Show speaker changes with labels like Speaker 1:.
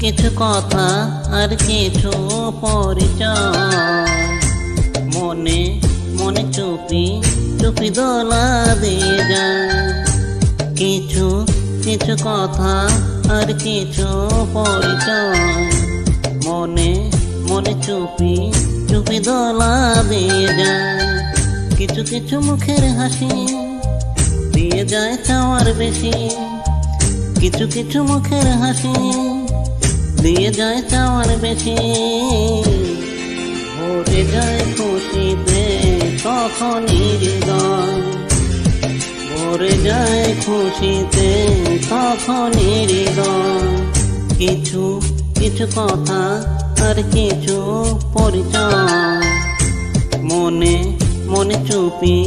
Speaker 1: কিছু কথা আর কিছু পরিচয়, মনে মনে চুপি চুপি দোলা দিয়ে যায়। কিছু কিছু কথা আর কিছু পরিচয়, মনে মনে চুপি চুপি দোলা দিয়ে যায়। কিছু কিছু মুখের হাসি দিয়ে যায় চাওয়ার বেশি, কিছু কিছু মুখের হাসি দিয়ে যায় চাওয়ার বেশি। ভরে যায় খুশিতে তখনই হৃদয়, ভরে যায় খুশিতে তখনই হৃদয়। কিছু কিছু কথা আর কিছু পরিচয়, মনে মনে চুপি